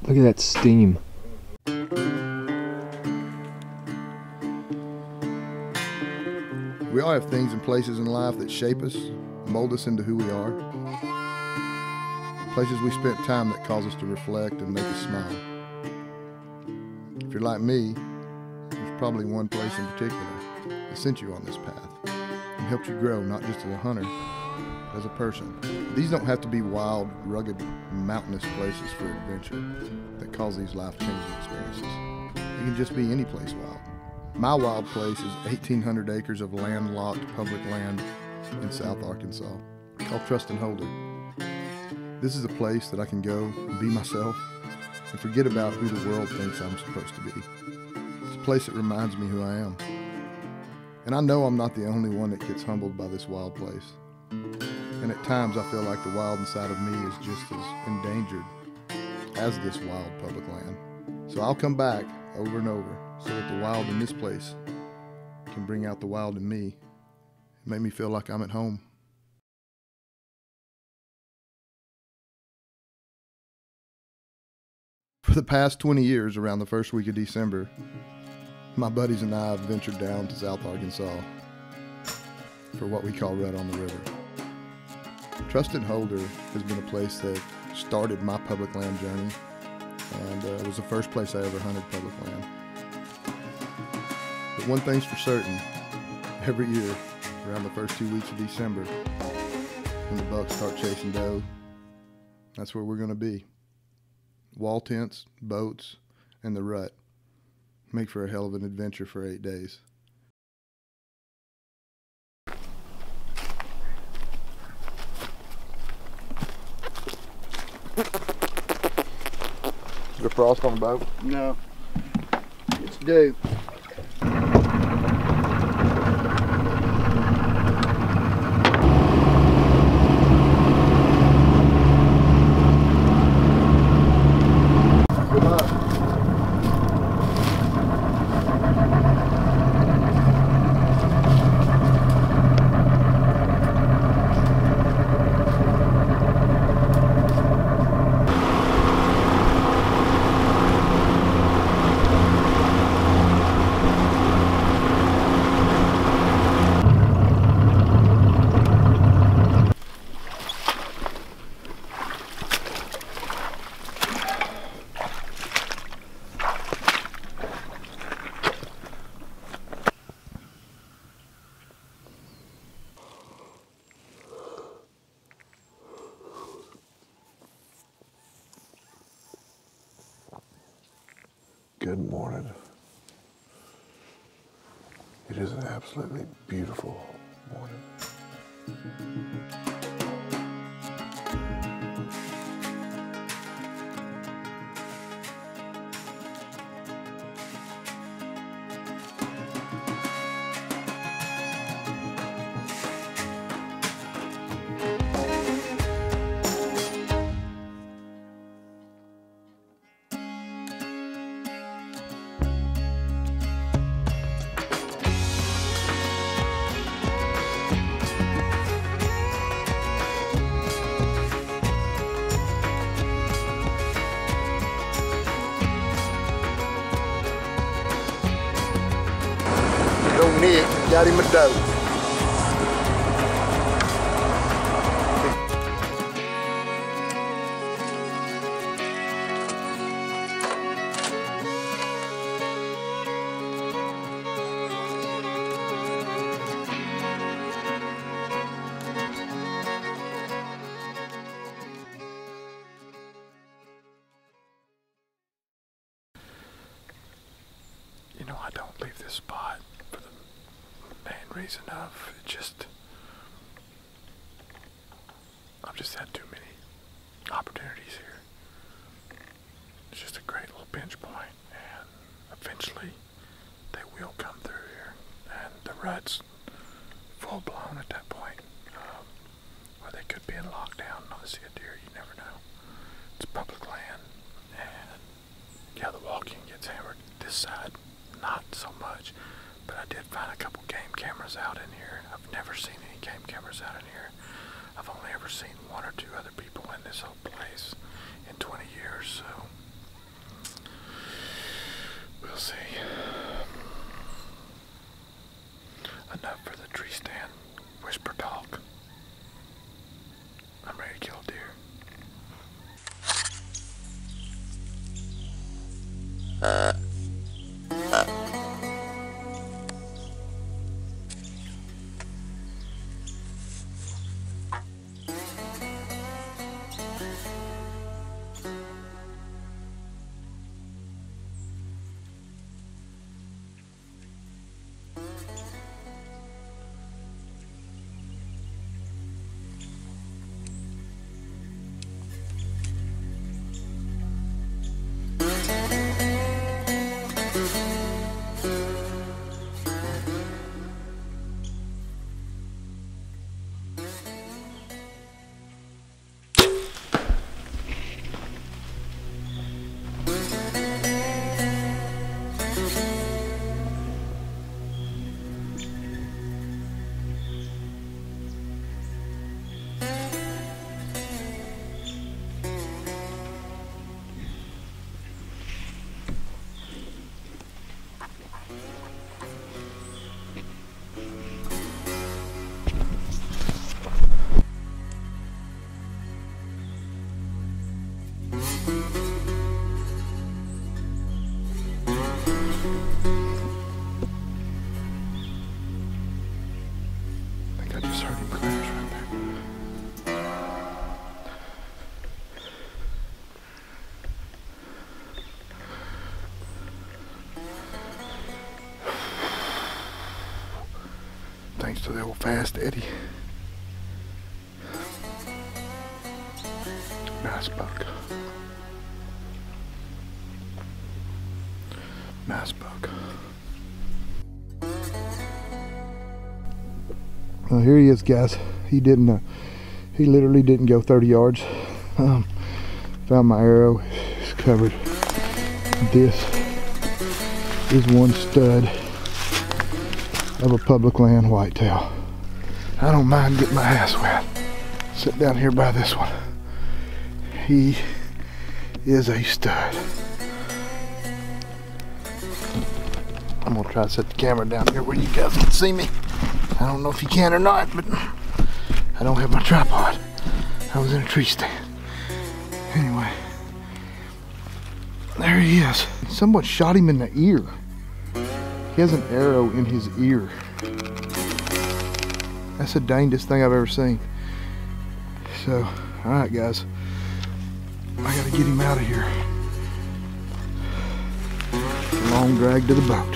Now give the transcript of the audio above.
Look at that steam. We all have things and places in life that shape us, mold us into who we are. Places we spent time that cause us to reflect and make us smile. If you're like me, there's probably one place in particular that sent you on this path and helped you grow, not just as a hunter, but as a person. These don't have to be wild, rugged, mountainous places for adventure that cause these life-changing experiences. It can just be any place wild. My wild place is 1,800 acres of landlocked public land in South Arkansas called Trust and Holder. This is a place that I can go and be myself and forget about who the world thinks I'm supposed to be. It's a place that reminds me who I am. And I know I'm not the only one that gets humbled by this wild place. And at times I feel like the wild inside of me is just as endangered as this wild public land. So I'll come back over and over so that the wild in this place can bring out the wild in me and make me feel like I'm at home. For the past 20 years, around the first week of December, my buddies and I have ventured down to South Arkansas for what we call Rut on the River. Trust and Holder has been a place that started my public land journey, and it was the first place I ever hunted public land. But one thing's for certain, every year, around the first 2 weeks of December, when the bucks start chasing doe, that's where we're going to be. Wall tents, boats, and the rut make for a hell of an adventure for 8 days. Is there frost on the boat? No. It's due. Good morning. It is an absolutely beautiful morning. Old Nick got him a doe. You know, I don't leave this spot for the main reason of I've just had too many opportunities here. It's just a great little pinch point, and eventually they will come through here, and the rut's full blown at that point, or they could be in lockdown, not see a deer. You never know. It's public land, and yeah, the walking gets hammered this side. Not so much, but I did find a couple game cameras out in here. I've never seen any game cameras out in here. I've only ever seen one or two other people in this whole place in 20 years, so We'll see. Enough for the tree stand whisper talk. I'm ready to kill a deer. I just heard him crash right there. Thanks to the old fast Eddie. Nice buck. Nice buck. Well, here he is, guys. He literally didn't go 30 yards. Found my arrow. It's covered. This is one stud of a public land whitetail. I don't mind getting my ass wet. Sit down here by this one. He is a stud. I'm gonna try to set the camera down here where you guys can see me. I don't know if you can or not, but I don't have my tripod. I was in a tree stand. Anyway, there he is. Someone shot him in the ear. He has an arrow in his ear. That's the dangest thing I've ever seen. So, alright guys, I gotta get him out of here. Long drag to the boat.